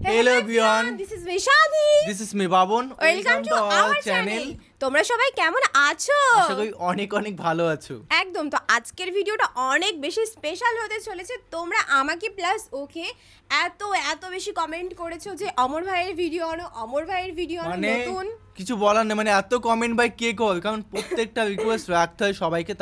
Hello everyone. This is Vaishali. This is me Babon. Welcome to our channel. তোমরা সবাই কেমন আছো? আশা করি অনেক অনেক ভালো আছো। একদম। তো আজকের ভিডিওটা অনেক বেশি স্পেশাল হতে চলেছে। তোমরা আমাকে প্লাস ওকে এত বেশি কমেন্ট করেছো যে অমর ভাইয়ের ভিডিও আনো, অমর ভাইয়ের ভিডিও আনো নতুন। কিছু বলার নেই, মানে এত কমেন্ট ভাই কে কল, কারণ প্রত্যেকটা রিকোয়েস্ট রাখতে হয় সবাইকে,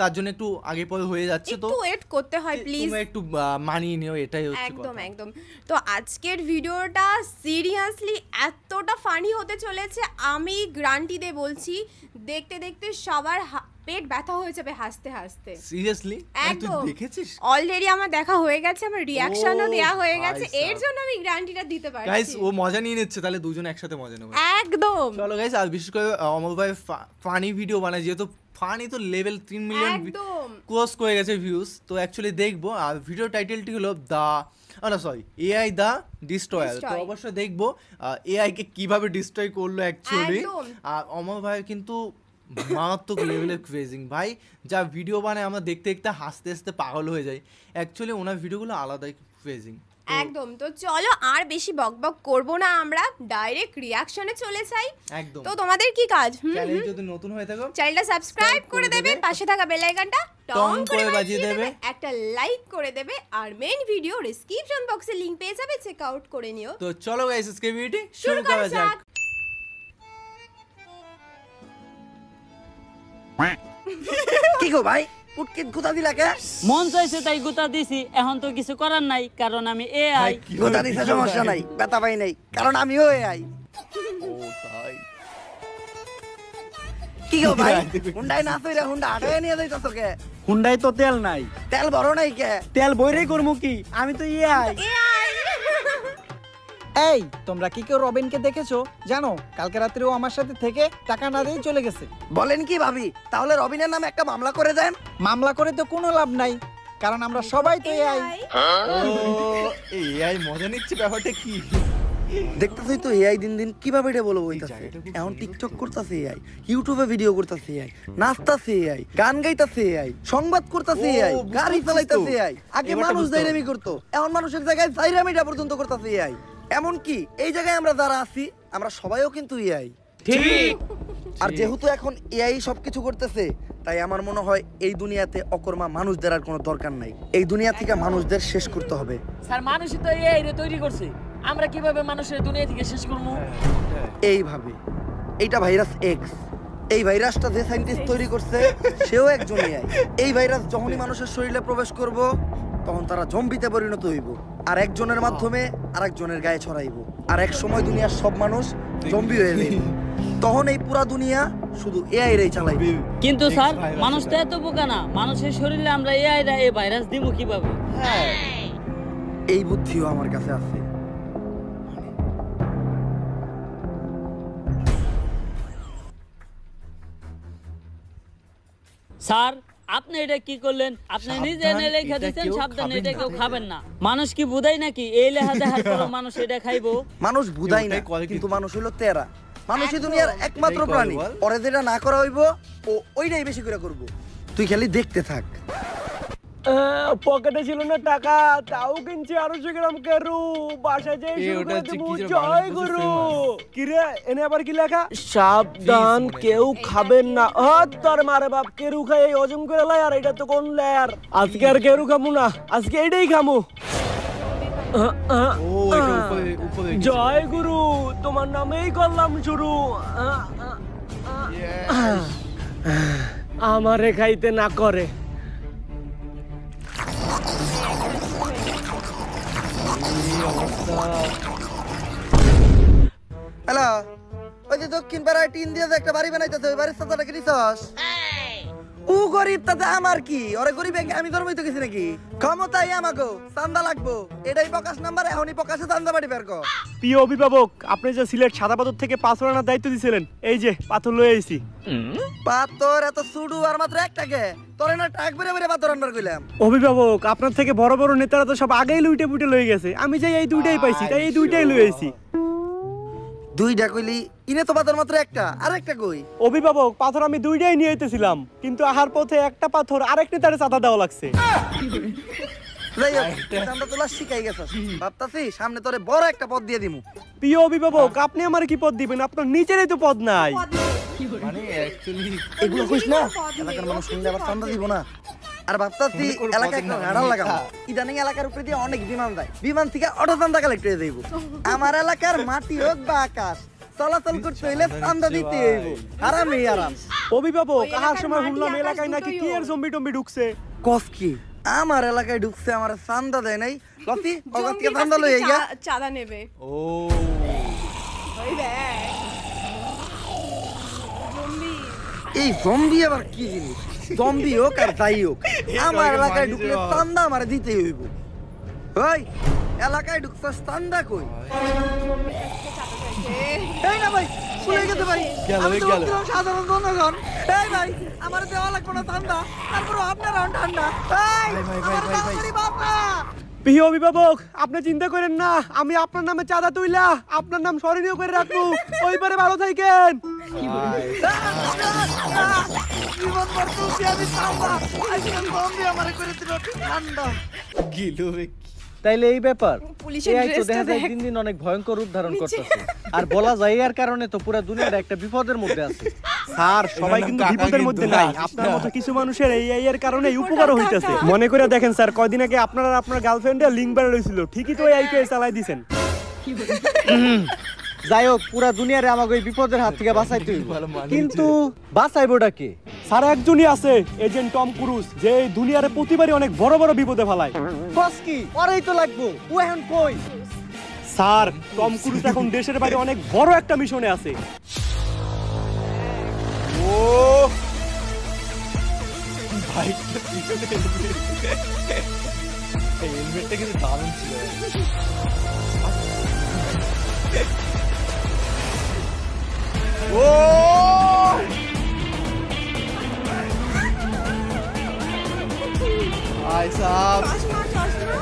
তার জন্য একটু আগে পরে হয়ে যাচ্ছে, তো একটু ওয়েট করতে হয় প্লিজ, তুমি একটু মানিয়ে নিও, এটাই হচ্ছে একদম একদম। তো আজকের ভিডিওটা সিরিয়াসলি এতটা ফানি হতে চলেছে, আমি গ্যারান্টি দিয়ে বলছি, দেখতে দেখতে সবার পেট ব্যথা হয়ে যাবে হাসতে হাসতে। সিরিয়াসলি তুই দেখেছিস? অলরেডি আমার দেখা হয়ে গেছে, আমার রিঅ্যাকশনও দেয়া হয়ে গেছে, এর জন্য আমি গ্যারান্টিটা দিতে পারছি। গাইস ও মজা নিয়ে নিচ্ছে, তাহলে দুজন একসাথে মজা নেব একদম। চলো গাইস, আর বিশেষ করে অমর ভাই ফানি ভিডিও বানায়, যেহেতু ফানি তো লেভেল 3 মিলিয়ন ক্রস করে গেছে ভিউজ, তো অ্যাকচুয়ালি দেখবো। আর ভিডিও টাইটেলটি হলো এআই দ্য ডিস্ট্রয়ার। তো অবশ্যই দেখবো এআই কে কিভাবে ডিস্ট্রয় করলো অ্যাকচুয়ালি। আর অমর ভাই কিন্তু মারাত্মক লেভেলের ক্রেজিং ভাই, যা ভিডিও বানায় আমরা দেখতে দেখতে হাসতে হাসতে পাগল হয়ে যাই। অ্যাকচুয়ালি ওনার ভিডিওগুলো আলাদাই ক্রেজিং। একদম। তো চলো আর বেশি বকবক করব না, আমরা ডাইরেক্ট রিঅ্যাকশনে চলে যাই। একদম। তো তোমাদের কি কাজ? চ্যানেল যদি নতুন হয়ে থাকো চ্যানেলটা সাবস্ক্রাইব করে দেবে, পাশে থাকা বেল আইকনটা টং করে বাজিয়ে দেবে, একটা লাইক করে দেবে, আর মেইন ভিডিও ডেসক্রিপশন বক্সে লিংক পেয়ে যাবে, চেক আউট করে নিও। তো চলো গাইস আজকে ভিডিওটি শুরু করা যাক। কি গো ভাই, পুটকিত গুতা দিলা কে? মন চাইছে তাই গুতা দিছি, এখন তো কিছু করার নাই, কারণ আমি এআই। গুতা দিছে সমস্যা নাই, ব্যথা পাই নাই, কারণ আমিও এআই। ও তাই। কি গো ভাই, হুন্ডাই না কইরা হুন্ডা আটায় নিয়ে যাইতাছো কে? হুন্ডাই তো তেল নাই। তেল বড় নাই কে? তেল বইরেই করমু কি, আমি তো এআই। এই তোমরা কি কেউ রবিনকে দেখেছো? জানো কালকে রাত্রেও আমার সাথে থেকে টাকা না দিয়ে চলে গেছে। বলেন কি ভাবি, তাহলে রবিনের নামে একটা মামলা করে দেন। মামলা করে তো কোনো লাভ নাই, কারণ আমরা সবাই তো এআই। ও এআই মজা নিচ্ছে, ব্যাপারটা কি? দেখতেছই তো এআই দিন দিন কিভাবে এটা বলবো হইতাছে। এখন টিকটক করতেছে এআই, ইউটিউবে ভিডিও করতেছে এআই, নাচতাছে এআই, গান গাইতাছে এআই, সংবাদ করতেছে এআই, গাড়ি চালাইতাছে এআই। আগে মানুষ দাইরামি করতো, এখন মানুষের জায়গায় দাইরামিটা পর্যন্ত করতেছে এআই। এমন কি এই জায়গায় আমরা যারা আছি আমরা সবাইও কিন্তু এআই। ঠিক। আর যেহেতু এখন এআই সবকিছু করতেছে, তাই আমার মনে হয় এই দুনিয়াতে অকর্মা মানুষদের আর কোনো দরকার নাই। এই দুনিয়া থেকে মানুষদের শেষ করতে হবে। স্যার মানুষই তো এআই রে তৈরি করছে, আমরা কিভাবে মানুষের দুনিয়া থেকে শেষ করব? এইভাবে। এইটা ভাইরাস এক্স, এই ভাইরাসটা যে সায়েন্টিস্ট তৈরি করছে সেও একজন এআই। এই ভাইরাস যখনই মানুষের শরীরে প্রবেশ করব তখন তারা জম্বিতে পরিণত হইব, আর একজনের মাধ্যমে আরেকজনের গায়ে ছড়াইব, আর এক সময় দুনিয়ার সব মানুষ জম্বি হয়ে যাবে। তখন এই পুরা দুনিয়া শুধু এআই রেই চালাইবে। কিন্তু স্যার মানুষ তো এত বোকা না, মানুষের শরীরে আমরা এআই রা এই ভাইরাস দিব কিভাবে? এই বুদ্ধিও আমার কাছে আছে। স্যার আপনি এটা কি করলেন? আপনি নিজে এনে লেখা দিয়েছেন সাবধান, এটা কেউ খাবেন না। মানুষ কি বুঝাই নাকি এই লেখা দেখার পর মানুষ এটা খাইবো? মানুষ বুঝাই না, কিন্তু মানুষ হইলো তেরা। মানুষই দুনিয়ার একমাত্র প্রাণী, ওরে যেটা না করা হইব ও ওইটাই বেশি করে করব। তুই খালি দেখতে থাক। পকেটে ছিল না টাকা, তাও কিনছি 250 গ্রাম কেরু, বাসায় যাই শুরু করে দেবো জয় গুরু। কি রে এনে আবার কি লেখা? সাবধান কেউ খাবেন না। তোর মারে বাপ, কেরু খাই হজম করে লাই, আর এটা তো কোন লেয়ার। আজকে আর কেরু খামু না, আজকে এইটাই খামু। জয় গুরু, তোমার নামেই করলাম শুরু। আমারে খাইতে না করে। হ্যালো, ওই যে দক্ষিণ পাড়ায় টিন দিয়ে একটা বাড়ি বানাইতেছে, ওই বাড়ির সাথে কি নিছস? ও গরিব, তাতে আমার কি? ওরে গরিব আমি ধর্মই তো গেছি নাকি? ক্ষমতাই আমাগো, চান্দা লাগবো, এটাই প্রকাশ নাম্বার, এখনই প্রকাশে চান্দা বাড়ি বের কর। প্রিয় অভিভাবক, আপনি যে সিলেট সাদা পাথর থেকে পাথর আনার দায়িত্ব দিয়েছিলেন, এই যে পাথর লয়ে আইছি। পাথর এত সুডু আর মাত্র একটাকে, তোরে না টাক বেরে বেরে পাথর আনবার কইলাম। অভিভাবক, আপনার থেকে বড় বড় নেতারা তো সব আগেই লুইটে পুটে লয়ে গেছে, আমি যাই এই দুইটাই পাইছি, তাই এই দুইটাই লয়ে আইছি। দুইটা কইলি, ইনে তো পাথর মাত্র একটা, আর একটা কই? অভিভাবক, পাথর আমি দুইটাই নিয়ে আইতেছিলাম, কিন্তু আহার পথে একটা পাথর আরেক নেতারে চাঁদা দেওয়া লাগছে। যাই হোক চান্দা তোলা শিখাই গেছস ভাবতাছি সামনে তোরে বড় একটা পদ দিয়ে দিমু। প্রিয় অভিভাবক আপনি আমার কি পদ দিবেন? আপনার নিজেরই তো পদ নাই। মানে অ্যাকচুয়ালি এগুলো কইস না, এলাকার মানুষ শুনলে আবার চান্দা দিব না। আর ভাবতাছি এলাকায় একটা রাডার লাগাবো। ইদানিং এলাকার উপরে দিয়ে অনেক বিমান যায়, বিমান থেকে অটো চান্দা কালেক্ট হয়ে যাইব। আমার এলাকার মাটি হোক বা আকাশ চলাচল করতে হইলে চান্দা দিতে হইব। আরামে আরাম। অভিভাবক ওই আহার এলাকার সময় মাটি, শুনলাম আকাশ এলাকায় নাকি দুটোই কি ওর। এর জম্বি টম্বি ঢুকছে। কস কি আমার এলাকায় ঢুকছে, আমার চান্দা দেয় নাই। লতি অগতকে চান্দা লই আইয়া। চাঁদা নেবে ও ওই দেখ জম্বি। এই জম্বি আবার কি জিনিস? জম্বি হোক আর যাই হোক আমার এলাকায় ঢুকলে চান্দা আমার দিতেই হইব। ওই এলাকায় ঢুকছস চান্দা কই? এই না ভাই ভুলে গেছে ভাই, গেল, আমি তো গেল। ভাবছিলাম সাধারণ জনগণ। এই ভাই আমার দেওয়া লাগবে না চান্দা, তারপর আপনার ঠান্ডা। এই আমার তাড়াতাড়ি বাবা। প্রিয় অভিভাবক আপনি চিন্তা করেন না, আমি আপনার নামে চাঁদা তুইলা আপনার নাম স্মরণীয় করে রাখবো। ওইবারে ভালো থাকেন। জীবন ভর চলছি আমি চান্দা, আজকে জম্বি আমারে করে দিল ঠান্ডা। গিলো তাইলে এই ব্যাপার পুলিশের AI তো ড্রেসটা দেখা যায় দেখ। দিন দিন অনেক ভয়ঙ্কর রূপ ধারণ করতেছে আর বলা যায় এর কারণে তো পুরো দুনিয়াটা একটা বিপদের মধ্যে আছে। স্যার সবাই কিন্তু কাকা বিপদের কিন্তু মধ্যে না, নাই, আসিস আপনার না। মতো কিছু মানুষের এই এর কারণে উপকার হইতেছে। মনে করে দেখেন স্যার, কয়দিন আগে আপনার আর আপনার গার্লফ্রেন্ডের লিঙ্ক বের হইছিল, ঠিকই তো এই কে চালাই দিবেন। যাই হোক পুরো দুনিয়ারে আমাকে এই বিপদের হাত থেকে বাঁচাইতে হইব। ভালো মানিয়েছে। কিন্তু বাঁচাইবোটা কে? স্যার একজনই আছে, এজেন্ট টম ক্রুজ, যে এই দুনিয়ারে প্রতিবারই অনেক বড় বড় বিপদে ফেলায়। বস কি ওরাই তো লাগবো, ও এখন কই? স্যার টম ক্রুজ এখন দেশের বাইরে অনেক বড় একটা মিশনে আছে। ও বাইকটা পিছনে হেলমেটটা কিন্তু দারুণ ছিল। ও ভাই সাহেব চশমা চশমা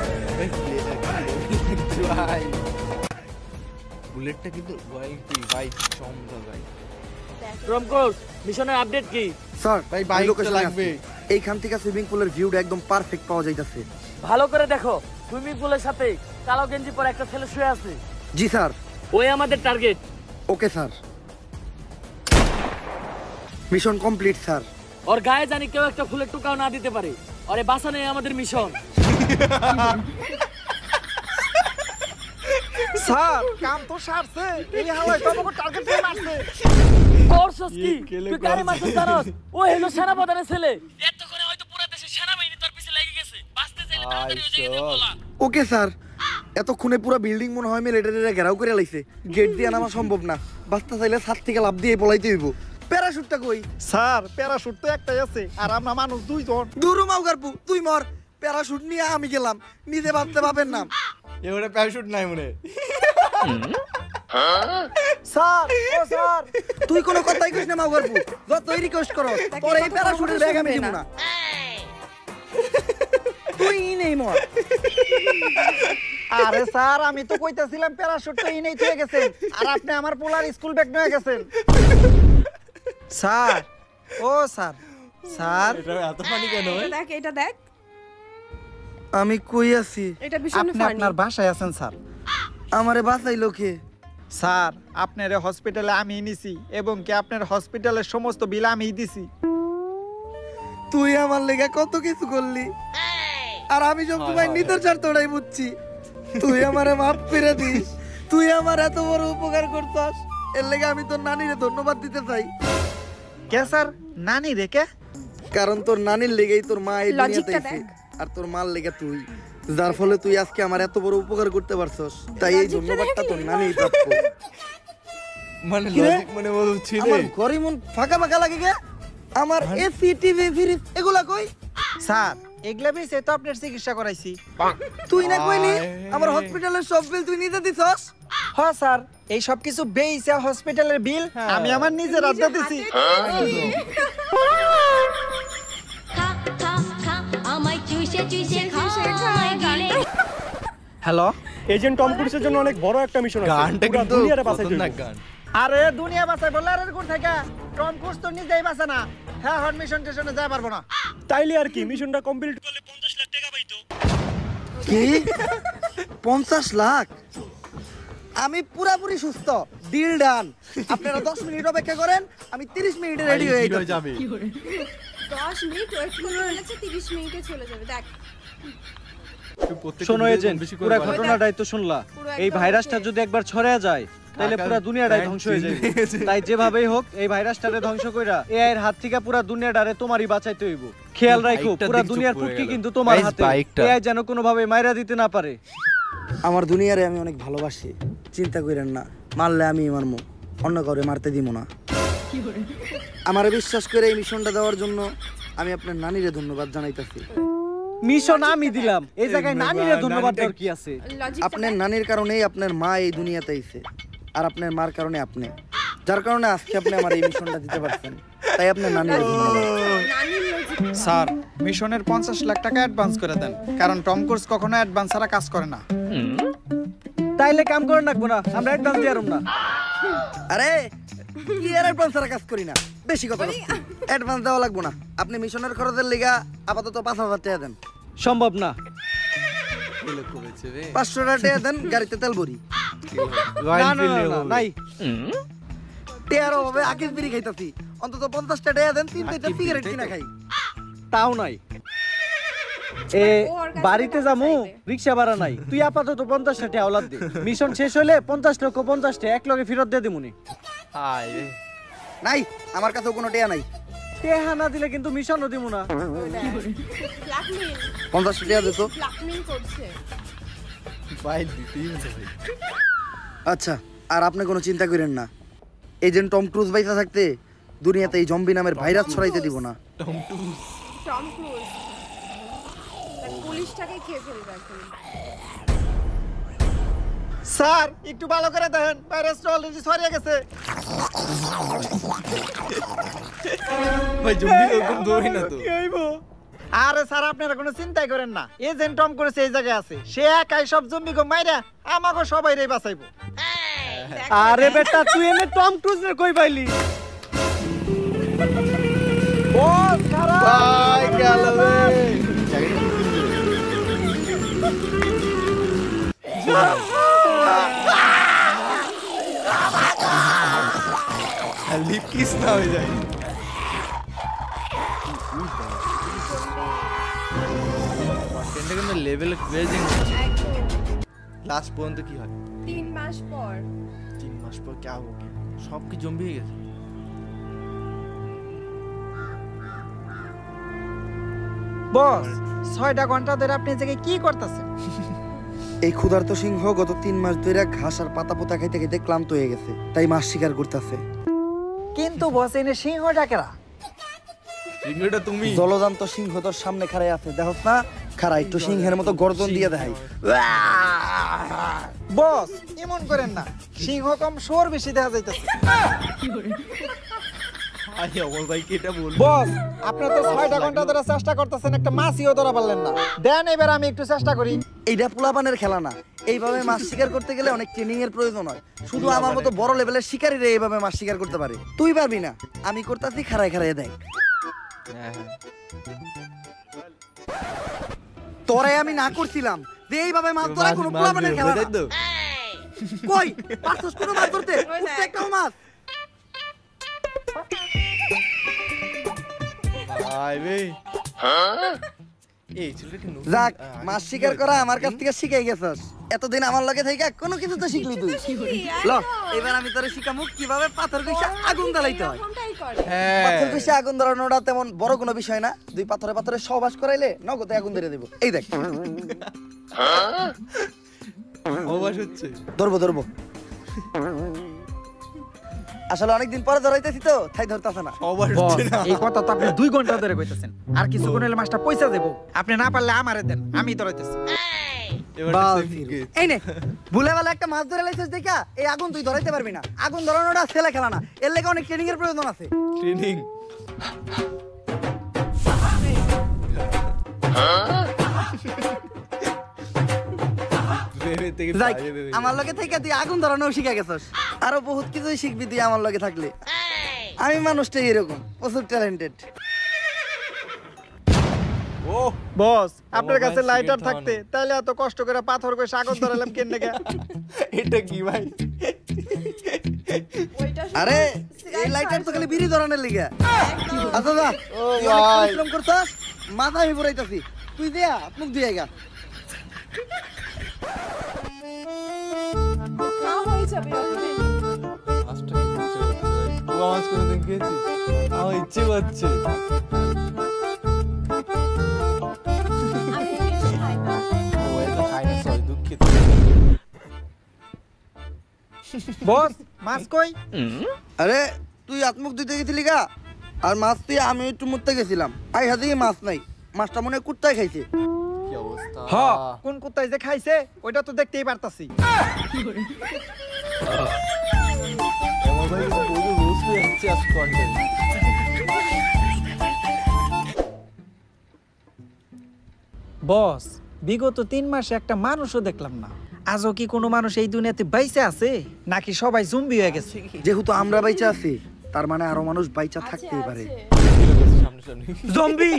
ভাই বুলেটটা কিন্তু ভাই চমৎকার ভাই। রমকোস মিশনের আপডেট কি? স্যার ভাই, আমি বাইকটা লোকেশনে লাগবে। আছি। এইখান থেকে সুইমিং পুলের ভিউটা একদম পারফেক্ট পাওয়া যাইতাছে। ভালো করে দেখো, সুইমিং পুলের সাথে কালো গেঞ্জি পরে একটা ছেলে শুয়ে আছে। জি স্যার। ওই আমাদের target. Okay sir. Mission complete sir. ওর গায়ে জানি কেউ একটা ফুলের টুকাও না দিতে পারে। আরে বাঁচানোই আমাদের মিশন। স্যার কাম তো সারছে, এই হালাই তো আমাকে টার্গেট করে মারছে। করছস কি? কেলে তুই কারে করছে? মারছিস জানোস? ও হলো সেনাপ্রধানের ছেলে। এতক্ষণে হয়তো পুরো দেশের সেনাবাহিনী তোর পিছে লেগে গেছে। বাঁচতে চাইলে তাড়াতাড়ি ওই জায়গা থেকে পলা। Okay sir. এতক্ষণে পুরো বিল্ডিং মনে হয় মিলিটারিরা ঘেরাও করে লাইছে, গেট দিয়ে নামা সম্ভব না। বাস্তা চাইলে ছাদ থেকে লাফ দিয়ে পলাইতে হইব। প্যারাশুটটা কই? স্যার প্যারাশুট তো একটাই আছে আর আমরা মানুষ দুইজন। দূর মাউগারপু তুই মর, প্যারাশুট নিয়ে আমি গেলাম, নিজে ভাবতে পাবেন না। এবারে প্যারাশুট নাই মনে। স্যার ও স্যার তুই কোনো কথাই কইস না মাউগারপু, যতই রিকোয়েস্ট করো তোর এই প্যারাশুটের ব্যাগ আমি দিব না। তুই নেই মর। আরে স্যার আমি তো কইতাছিলাম প্যারাশুট তো ইনেই থেকে গেছে আর আপনি আমার পোলার স্কুল ব্যাগ নিয়ে গেছেন। স্যার ও স্যার স্যার এটা এত ফানি কেন? এটা দেখ এটা দেখ আমি কই আছি? এটা ভীষণ আপনি ফানি। আপনার বাসায় আছেন স্যার। আমারে বাঁচাইলো কে? স্যার আপনার হসপিটালে আমি নিছি এবং কি আপনার হসপিটালের সমস্ত বিল আমি দিছি। তুই আমার লেগে কত কিছু করলি আর আমি সব তোমায় নিতর চার তোড়াই বুঝছি। তুই আমারে মাফ করে দিস, তুই আমার এত বড় উপকার করছস, এর লেগে আমি তোর নানিরে ধন্যবাদ দিতে চাই। কে স্যার নানি রেখে? কারণ তোর নানির লেগেই তোর মা এই দুনিয়াতে লজিকটা আইছে দেখ। আর তোর মার লেগে তুই, যার ফলে তুই আজকে আমার এত বড় উপকার করতে পারছস। তাই এই লজিকটা ধন্যবাদটা তোর দেখলি? নানিই প্রাপ্য। মানে কি রে? লজিক মানে বলছি আমার ঘরে মন ফাঁকা ফাঁকা লাগে গে। আমার এসি টিভি ফ্রিজ এগুলা কই? স্যার এগুলা বেশি তো আপনার চিকিৎসা করাইছি। তুই না কইলি আমার হসপিটালের সব বিল তুই নিজে দিছস? হ্যাঁ স্যার এই সব কিছু বেইছে হসপিটালের বিল আমি আমার নিজের হাতে দিছি। খা খা খা আমায় চুষে চুষে খায় গেলে হ্যালো এজেন্ট টম ক্রুজের জন্য অনেক বড় একটা মিশন আছে। গানটা পুরা কিন্তু দুনিয়ারে বাঁচাইতে খতরনাক হইব। গান। আরে দুনিয়া বাঁচাই বললে আর কোন থেকে টম ক্রুজ তো নিজেই বাঁচে না। হ্যাঁ হট মিশন টেশনে যাই পারবো না। তাইলে আর কি মিশনটা কমপ্লিট করলে 50 লাখ টাকা পাইতো। কি 50 লাখ? আমি পুরাপুরি সুস্থ, ডিল ডান। আপনারা 10 মিনিট অপেক্ষা করেন, আমি 30 মিনিটে রেডি হয়ে যাবে। 10 মিনিট ওয়েট করে বলেছে 30 মিনিটে চলে যাবে। দেখ শোনো এজেন্ট, পুরো ঘটনাটাই তো শুনলা। এই ভাইরাসটা যদি একবার ছড়ায় যায় তাহলে পুরো দুনিয়াটাই ধ্বংস হয়ে যাবে। তাই যেভাবেই হোক এই ভাইরাসটারে ধ্বংস কইরা এআই এর হাত থেকে পুরো দুনিয়াটারে তোমারই বাঁচাইতে হইব। খেয়াল রাখো পুরো দুনিয়ার কুটকি কিন্তু তোমার হাতে। এআই যেন কোনো ভাবে মাইরা দিতে না পারে। আমার দুনিয়ারে আমি অনেক ভালোবাসি, চিন্তা করেন না। মারলে আমি মারমু, অন্য কাউরে মারতে দিব না। আমারে বিশ্বাস করে এই মিশনটা দেওয়ার জন্য আমি আপনার নানিরে ধন্যবাদ জানাইতাছি। মিশন আমি দিলাম, এই জায়গায় নানিরে ধন্যবাদ দেওয়ার কি আছে? আপনার নানির কারণেই আপনার মা এই দুনিয়াতে আইছে, আর আপনার মার কারণে আপনি, যার কারণে আজকে আপনি আমার এই মিশনটা দিতে পারছেন। তাই আপনার নানির ধন্যবাদ। স্যার, মিশনের 50 লাখ টাকা অ্যাডভান্স করে দেন, কারণ টম ক্রুজ কখনো অ্যাডভান্স ছাড়া কাজ করে না। তাইলে কাম করে রাখবো না, আমরা অ্যাডভান্স দিয়ে না। আরে কি এর অ্যাডভান্স ছাড়া কাজ করি না, বেশি কথা বলছি। অ্যাডভান্স দেওয়া লাগবে না, আপনি মিশনের খরচের লিগা আপাতত 5000 টাকা দেন। সম্ভব না। 500 টাকা দেন, গাড়িতে তেল ভরি। না না না নাই, টেয়ার হবে আকিস বিড়ি খাইতাছি, অন্তত 50 টাকা দেন, 3টা সিগারেট কিনা খাই। তাও নাই। এ বাড়িতে যামু, রিকশা ভাড়া নাই। তুই আপাতত 50 টাকা আওলাদ দে। মিশন শেষ হইলে 50 লক্ষ 50 টাকা এক লগে ফেরত দিয়ে দিমুনি। নাই, আমার কাছে কোনো টেয়া নাই। টেহা না দিলে কিন্তু মিশনও দিমু না। ব্ল্যাকমেল 50 টাকা দে তো। ব্ল্যাকমেল করছে। আচ্ছা, আর আপনি কোনো চিন্তা করেন না। এজেন্ট টম ক্রুজ বাইসা থাকতে দুনিয়াতে এই জম্বি নামের ভাইরাস ছড়াইতে দিব না। টম ক্রুজ পুলিশটাকে খেয়ে ফেলবে এখন। স্যার, একটু ভালো করে দেখেন, ভাইরাসটা অলরেডি ছড়িয়ে গেছে। ভাই জম্বি এরকম দৌড়ে না তো। কি হইব? আরে স্যার, আপনারা কোনো চিন্তাই করেন না। এজেন্ট টম ক্রুজ এই জায়গায় আছে, সে একাই সব জম্বিকে মাইরা আমাকে সবাইরে বাঁচাইবো। আরে বেটা, তুই এনে টম ক্রুজের কই পাইলি? ও খারাপ ভাই গেল রে। লিপ কিস না হয়ে যায়। কন্টেন্টে কিন্তু লেভেল ক্রেজিং। লাস্ট পর্যন্ত কি হয়? 3 মাস পর 3 মাস পর क्या हो गया? সব কি জম্বি হয়ে গেছে? বস, 6টা ঘন্টা ধরে আপনি এই জায়গায় কি করতেছেন? এই ক্ষুধার্ত সিংহ গত 3 মাস ধরে ঘাস আর পাতা পোতা খাইতে খাইতে ক্লান্ত হয়ে গেছে, তাই মাছ শিকার করতেছে। কিন্তু বস, এনে সিংহটা কেরা? সিংহটা তুমি। জলজান্ত সিংহ তোর সামনে খাড়াই আছে, দেখছ না? খাড়া একটু সিংহের মতো গর্জন দিয়ে দেখাই। বস, এমন করেন না, সিংহ কম শোর বেশি দেখা যাইতেছে। আরে অমল ভাই কি এটা বলবো? বস, আপনি তো 6টা ঘন্টা ধরে চেষ্টা করতেছেন, একটা মাছইও ধরা পারলেন না। দেন এবার আমি একটু চেষ্টা করি। এইটা পোলাপানের খেলা না, এইভাবে মাছ শিকার করতে গেলে অনেক ট্রেনিং এর প্রয়োজন হয়। শুধু আমার মতো বড় লেভেলের শিকারীরা এইভাবে মাছ শিকার করতে পারে, তুই পারবি না। আমি করতেছি, খাড়ায় খাড়ায় দেখ। তোরে আমি না করছিলাম যে এইভাবে মাছ ধরা কোনো পোলাপানের খেলা না। কই পারছস কোনো মাছ ধরতে? উঠছে একটাও মাছ। ভাই রে। এই ছেলেটা কি নতুন? যাক, মাছ শিকার করা আমার কাছ থেকে শিখাই গেছস। এতদিন আমার লগে থাইকা কোনো কিছু তো শিখলি তুই। ল, এবার আমি তোরে শিখামু কিভাবে পাথর কইসা আগুন জ্বালাইতে হয়। হ্যাঁ। পাথর কইসা আগুন ধরানোটা তেমন বড় কোনো বিষয় না। দুই পাথরে পাথরে সহবাস করাইলে নগদে আগুন ধরে দেব। এই দেখ। অবাস হচ্ছে। ধরবো ধরবো। আসলে অনেকদিন পরে ধরাইতেছি তো, তাই ধরতাছ না। অবাস বস, হচ্ছে না। এই কথা তো আপনি 2 ঘন্টা ধরে কইতেছেন। আর কিছুক্ষণ হলে মাছটা পয়সা দেব। আপনি না পারলে আমারে দেন, আমি ধরাইতেছি। এবার এই নে, ভুলে ভালে একটা মাছ ধরে লাইছিস দেখা এই আগুন তুই ধরাইতে পারবি না। আগুন ধরানোটা ছেলে খেলা না, এর লেগে অনেক ট্রেনিং এর প্রয়োজন আছে। ট্রেনিং। যাই, আমার লগে থেকে তুই আগুন ধরানো শিখে গেছস। আরো বহুত কিছুই শিখবি তুই আমার লগে থাকলে। আমি মানুষটাই এরকম, প্রচুর ট্যালেন্টেড। ও বস আপনার কাছে ভাই, লাইটার সিগারেট থাকতে তাহলে এত কষ্ট করে পাথর করে সাগর ধরালাম কেন গে? এটা কি ভাই? ওইটা শুধু আরে cigarette এই লাইটার তো খাওয়ার খালি বিড়ি ধরানোর লিগা। একদম। আচ্ছা দা ও তুই অনেক ভাই। পরিশ্রম করছস, মাথা আমি পুরাইতাছি, তুই দেয়া মুখ দিয়ে গা। খাওয়া হয়ে যাবে already। মাছটা কি ইচ্ছে করছে ভাই? পোয়া মাছ কোনোদিন খেয়েছিস? আমার ইচ্ছে করছে। আমি fish খাই না। ও এত খাই না, sorry, দুঃখিত। বস মাছ কই? আরে তুই আত্মুখ দিতে গেছিলি গা, আর মাছ তুই আমি একটু মুততে গেছিলাম, আই হাতে মাছ নাই, মাছটা মনে হয় কুত্তায় খাইছে। কি অবস্থা? হ কোন কুত্তায় যে খাইছে ওইটা তো দেখতেই পারতাছি। আমার ভাই পুরো রোজ হয়ে যাচ্ছে আজ content। বস বিগত 3 মাসে একটা মানুষও দেখলাম না। আজও কি কোনো মানুষ এই দুনিয়াতে বাইচে আছে নাকি সবাই জম্বি হয়ে গেছে? যেহেতু আমরা বাইচা আছি, তার মানে আরো মানুষ বাইচা থাকতেই পারে। সামনে সামনে। জম্বি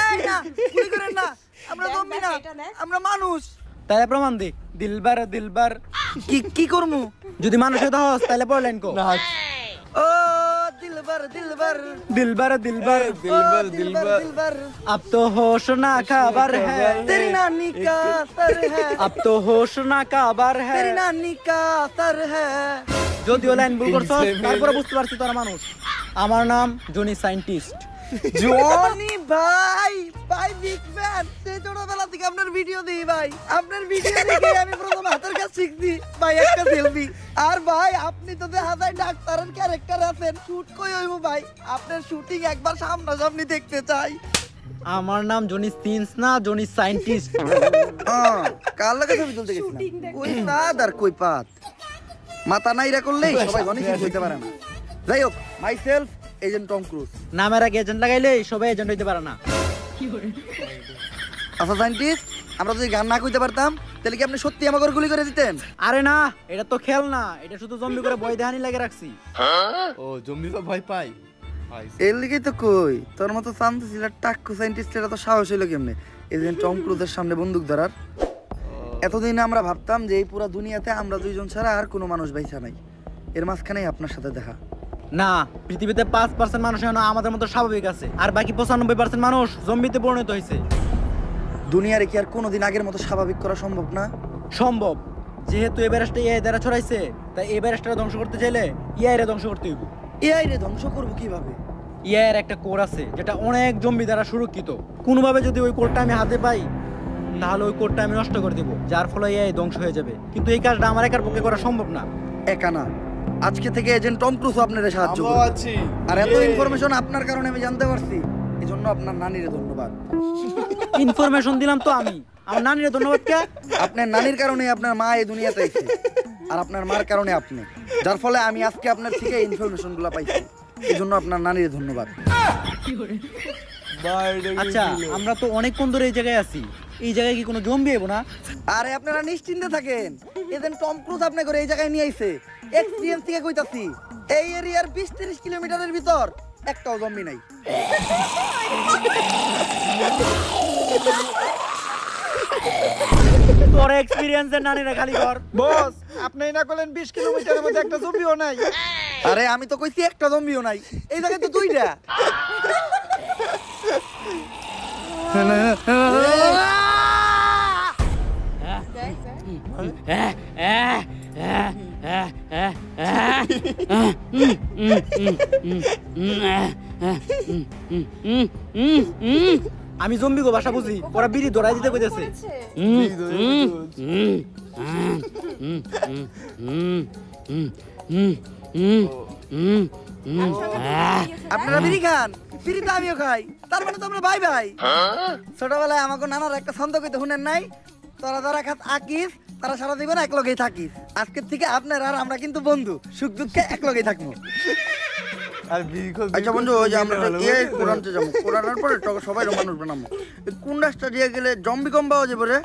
এই না, গুলি করেন না, আমরা দেখ, জম্বি দেখ, না, এটা দেখ। আমরা মানুষ। তাহলে প্রমাণ দে, দিলবার দিলবার। কি করমু? যদি মানুষ হতে হস তাহলে পড়লেন কো, না, ও দিলবার দিলবার দিলবার দিলবার। দিলবার ओ দিলবার। दिलबर अब तो होश ना खबर है, तेरी नानी का सर है, अब तो होश ना खबर है। तेरी नानी का सर है। যদিও লাইন ভুল করছস, তারপরে বুঝতে পারছি তোরা মানুষ। আমার নাম জনি সায়েন্টিস্ট। জনি ভাই, ভাই বিগ ফ্যান, সেই ছোটবেলা থেকে আপনার ভিডিও দিই ভাই, আপনার ভিডিও দেখে আমি প্রথম হাতের কাজ শিখছি ভাই, একটা সেলফি। আর ভাই আপনি তো দেখা যায় ডাক্তারের ক্যারেক্টার আছেন, শুট কই হইব ভাই, আপনার শুটিং একবার সামনাসামনি দেখতে চাই। আমার নাম জনি সিন্স না, জনি সায়েন্টিস্ট। কার লাগে ছবি তুলতে গেছিলাম? Shooting দেখতে। কই সাদ আর কই পাত, মাথা নাইরা করলেই সবাই জনি সিন্স হইতে পারে না। যাই হোক, myself agent Tom Cruise. নামের আগে এজেন্ট লাগাইলে সবাই এজেন্ট হইতে পারে না। আচ্ছা সায়েন্টিস্ট, আমরা যদি গান না কইতে পারতাম তাহলে কি আপনি সত্যি আমাকে গুলি করে দিতেন? আরে না, এটা তো খেল না, এটা শুধু জম্বি করে ভয় দেহানি লাগে রাখছি। ও জম্বি তো ভয় পাই ভাই। এর লিগেই তো কই, তোর মতো শান্ত ছিল টাক্কু সায়েন্টিস্টের এত সাহস হইলো কেমনে এজেন্ট টম ক্রুজের সামনে বন্দুক ধরার? এতদিন আমরা ভাবতাম যে এই পুরো দুনিয়াতে আমরা দুইজন ছাড়া আর কোনো মানুষ বাইসা নাই, এর মাঝখানেই আপনার সাথে দেখা। না, পৃথিবীতে 5% মানুষ এখনো আমাদের মতো স্বাভাবিক আছে, আর বাকি 95% মানুষ জম্বিতে পরিণত হয়েছে। দুনিয়ারে কি আর কোনোদিন আগের মতো স্বাভাবিক করা সম্ভব না? সম্ভব, যেহেতু এই ভাইরাসটা এআই দ্বারা ছড়াইছে, তাই এই ভাইরাসটা ধ্বংস করতে চাইলে এআই রে ধ্বংস করতে হইব। এআই রে ধ্বংস করবো কিভাবে? এআই এর একটা কোর আছে যেটা অনেক জম্বি দ্বারা সুরক্ষিত। কোনোভাবে যদি ওই কোডটা আমি হাতে পাই, তাহলে ওই কোডটা আমি নষ্ট করে দেব, যার ফলে এআই ধ্বংস হয়ে যাবে। কিন্তু এই কাজটা আমার একার পক্ষে করা সম্ভব না। একা না, আজকে থেকে এজেন্ট টম ক্রুজ আপনার সাহায্য আমরাও করবে। আছি। আর এত ইয়ে। ইনফরমেশন আপনার কারণে আমি জানতে পারছি, এজন্য আপনার নানিরে ধন্যবাদ। ইনফরমেশন দিলাম তো আমি, আমার নানিরে ধন্যবাদ কে? আপনার নানির কারণে আপনার মা এই দুনিয়াতে আইছে, আর আপনার মার কারণে আপনি, যার ফলে আমি আজকে আপনার থেকে ইনফরমেশন গুলো পাইছি, এজন্য আপনার নানিরে ধন্যবাদ। ভাই, এটা কি আচ্ছা, ছিল? আমরা তো অনেকক্ষণ ধরে এই জায়গায় আছি, এই জায়গায় কি কোনো জম্বি এবো না? আরে আপনারা নিশ্চিন্তে থাকেন, এজেন্ট টম ক্রুজ আপনি করে এই জায়গায় নিয়ে আইছে, এক্সপেরিয়েন্স থেকে কইতাছি, এই এরিয়ার 20-30 কিলোমিটারের ভিতর একটাও জম্বি নাই। তোর এক্সপেরিয়েন্সের নানিরা খালি কর। বস আপনি না করলেন 20 কিলোমিটারের মধ্যে একটা জম্বিও নাই। আরে আমি তো কইছি একটা জম্বিও নাই, এই জায়গায় তো দুইটা। দেখ, দেখ। আমি জম্বি গো ভাষা বুঝি, ওরা বিড়ি ধরাই দিতে কইতেছে। আপনারা বিড়ি খান, বিড়ি তো আমিও খাই, তার মানে তো আমরা ভাই ভাই। ছোটবেলায় আমাকে নানার একটা ছন্দ কইতে শুনেন নাই, তোরা যারা খাত আকিস তারা সারা জীবন এক লগেই থাকিস। আজকের থেকে আপনার আর আমরা কিন্তু বন্ধু, সুখ দুঃখে এক লগেই থাকবো। আর বিড়ি আচ্ছা বন্ধু, ওই যে আমরা কোরআনতে যাবো, কোরআনের পরে সবাই মানুষ বানাবো। কোন রাস্তা দিয়ে গেলে জম্বি কম পাওয়া যাবে রে?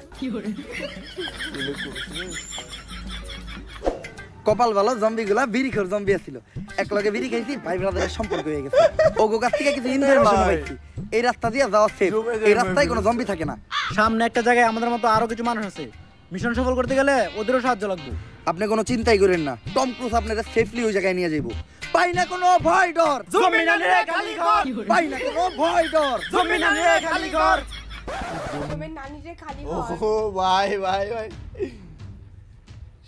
কপাল ভালো জম্বিগুলা বিড়িখোর জম্বি আছিল এক লগে বিড়ি খাইছি ভাই ব্রাদারের সম্পর্ক হয়ে গেছে ওগো কাছ থেকে কিছু ইনফরমেশন পাইছি এই রাস্তা দিয়ে যাওয়া সেফ এই রাস্তায় কোনো জম্বি থাকে না সামনে একটা জায়গায় আমাদের মতো আরো কিছু মানুষ আছে মিশন সফল করতে গেলে ওদেরও সাহায্য লাগবে আপনি কোনো চিন্তাই করেন না টম ক্রুজ আপনারা সেফলি ওই জায়গায় নিয়ে যাইবো পাই না কোনো ভয় ডর জম্বি না নিয়ে খালি ঘর পাই না কোনো ভয় ডর জম্বি না নিয়ে খালি ঘর তোমার নানিরে খালি ও ভাই